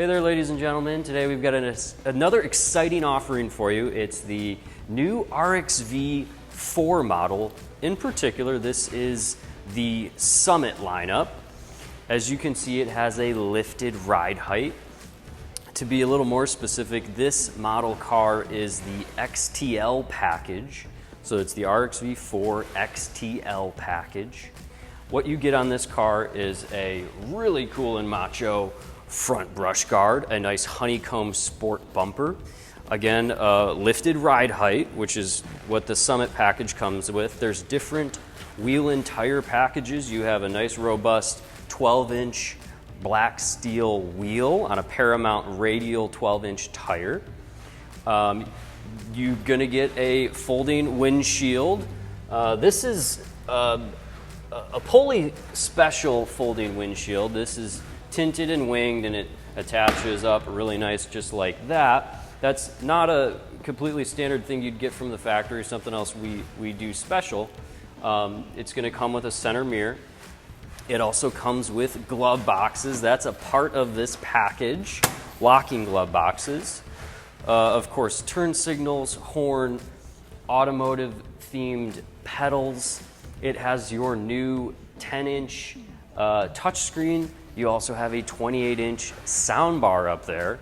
Hey there, ladies and gentlemen. Today we've got another exciting offering for you. It's the new RXV 4 model. In particular, this is the Summit lineup. As you can see, it has a lifted ride height. To be a little more specific, this model car is the XTL package. So it's the RXV 4 XTL package. What you get on this car is a really cool and macho front brush guard, a nice honeycomb sport bumper. Again, lifted ride height, which is what the Summit package comes with. There's different wheel and tire packages. You have a nice robust 12-inch black steel wheel on a Paramount radial 12-inch tire. You're gonna get a folding windshield. This is a pulley special folding windshield. This is tinted and winged, and it attaches up really nice just like that. That's not a completely standard thing you'd get from the factory, something else we do special. It's gonna come with a center mirror. It also comes with glove boxes. That's a part of this package, locking glove boxes. Of course, turn signals, horn, automotive themed pedals. It has your new 10-inch touchscreen. You also have a 28-inch soundbar up there.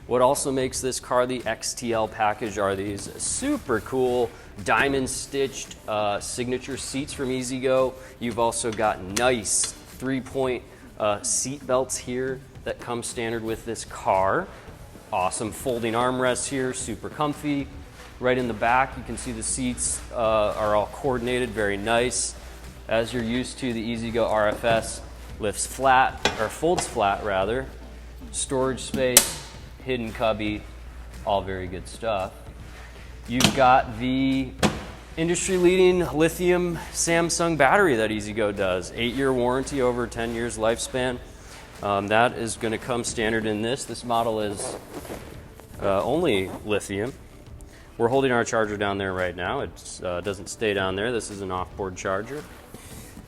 What also makes this car the XTL package are these super cool diamond stitched signature seats from EZGO. You've also got nice 3-point seat belts here that come standard with this car. Awesome folding armrests here, super comfy. Right in the back, you can see the seats are all coordinated, very nice. As you're used to, the EZGO RFS lifts flat, or folds flat rather. Storage space, hidden cubby, all very good stuff. You've got the industry-leading lithium Samsung battery that EZGO does. 8-year warranty, over 10 years lifespan. That is going to come standard in this. This model is only lithium. We're holding our charger down there right now. It doesn't stay down there. This is an off-board charger.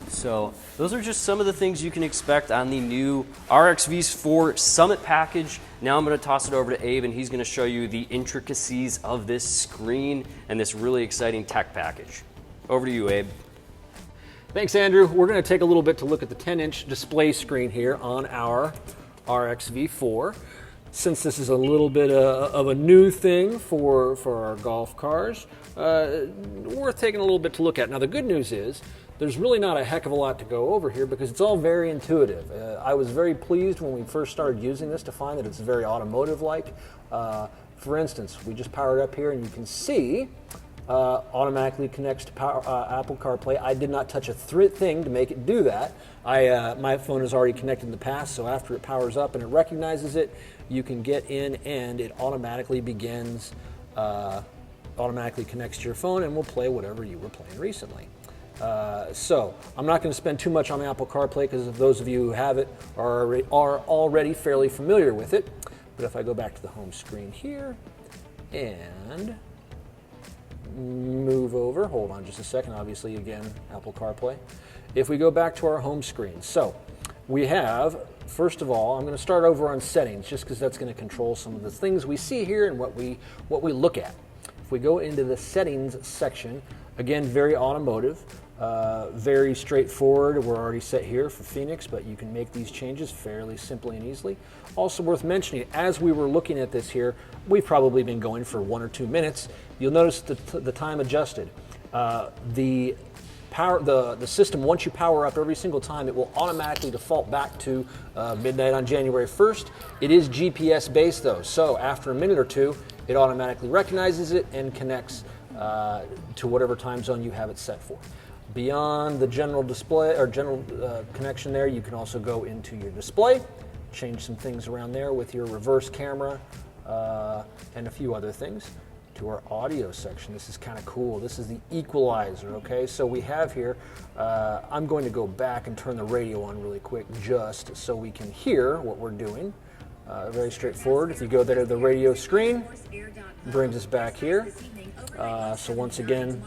So those are just some of the things you can expect on the new RXV 4 Summit package. Now I'm going to toss it over to Abe, and he's going to show you the intricacies of this screen and this really exciting tech package. Over to you, Abe. Thanks, Andrew. We're going to take a little bit to look at the 10-inch display screen here on our RXV 4. Since this is a little bit of a new thing for our golf cars, worth taking a little bit to look at. Now, the good news is there's really not a heck of a lot to go over here because it's all very intuitive. I was very pleased when we first started using this to find that it's very automotive-like. For instance, we just powered up here and you can see automatically connects to Apple CarPlay. I did not touch a thing to make it do that. My phone is already connected in the past, so after it powers up and it recognizes it, you can get in and it automatically begins, automatically connects to your phone and will play whatever you were playing recently. So I'm not going to spend too much on Apple CarPlay because those of you who have it are already fairly familiar with it. But if I go back to the home screen here and move over, hold on just a second, obviously again Apple CarPlay. If we go back to our home screen, so we have, first of all, I'm going to start over on settings just because that's going to control some of the things we see here and what we look at. If we go into the settings section, again very automotive, very straightforward. We're already set here for Phoenix, but you can make these changes fairly simply and easily. Also worth mentioning, as we were looking at this here, we've probably been going for 1 or 2 minutes. You'll notice the time adjusted. The system, once you power up every single time, it will automatically default back to midnight on January 1st. It is GPS based though, so after a minute or two, it automatically recognizes it and connects to whatever time zone you have it set for. Beyond the general display or general connection there, you can also go into your display, change some things around there with your reverse camera and a few other things. To our audio section, this is kind of cool. This is the equalizer, okay? So we have here, I'm going to go back and turn the radio on really quick just so we can hear what we're doing. Very straightforward. If you go there to the radio screen, brings us back here. So once again,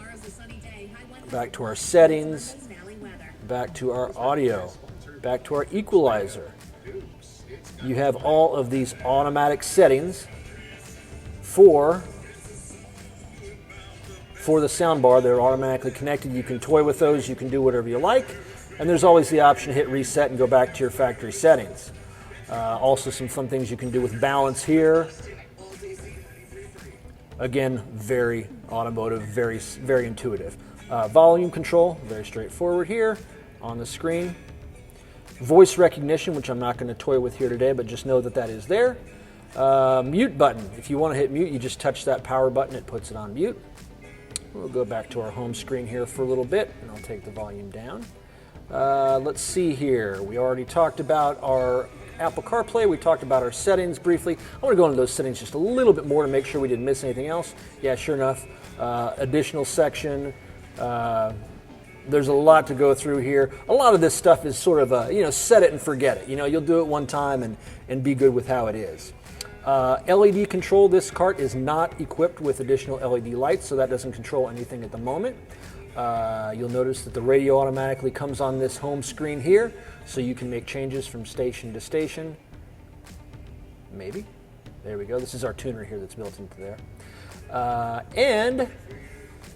back to our settings, back to our audio, back to our equalizer. you have all of these automatic settings for the soundbar. They're automatically connected. You can toy with those. You can do whatever you like. And there's always the option to hit reset and go back to your factory settings. Also some fun things you can do with balance here. Again, very automotive, very intuitive. Volume control, very straightforward here on the screen. Voice recognition, which I'm not going to toy with here today, but just know that that is there. Mute button. If you want to hit mute, you just touch that power button. It puts it on mute. We'll go back to our home screen here for a little bit, and I'll take the volume down. Let's see here. We already talked about our Apple CarPlay. We talked about our settings briefly. I want to go into those settings just a little bit more to make sure we didn't miss anything else. Yeah, sure enough. Additional section. There's a lot to go through here. A lot of this stuff is sort of set it and forget it. You'll do it one time and be good with how it is. LED control. This cart is not equipped with additional LED lights, so that doesn't control anything at the moment. You'll notice that the radio automatically comes on this home screen here, so you can make changes from station to station. Maybe. There we go. This is our tuner here that's built into there. And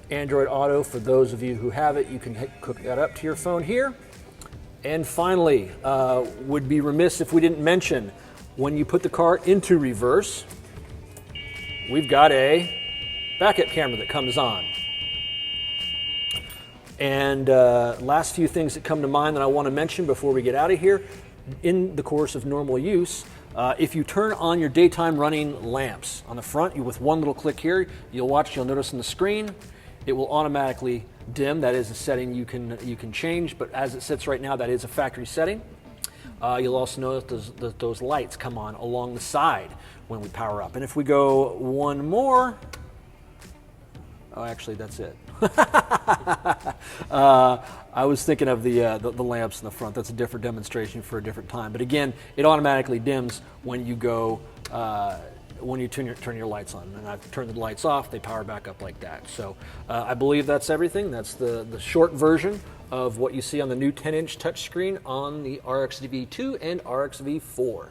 Android Auto, for those of you who have it, you can hook that up to your phone here. And finally, would be remiss if we didn't mention, when you put the car into reverse, we've got a backup camera that comes on. And last few things that come to mind that I want to mention before we get out of here, in the course of normal use, if you turn on your daytime running lamps on the front, with one little click here, you'll notice on the screen, it will automatically dim. That is a setting you can change, but as it sits right now, that is a factory setting. You'll also notice that those lights come on along the side when we power up. And if we go one more, oh, actually, that's it. I was thinking of the lamps in the front. That's a different demonstration for a different time. But again, it automatically dims when you go when you turn your lights on. And I've turned the lights off, they power back up like that. So I believe that's everything. That's the short version of what you see on the new 10-inch touchscreen on the RXV2 and RXV4.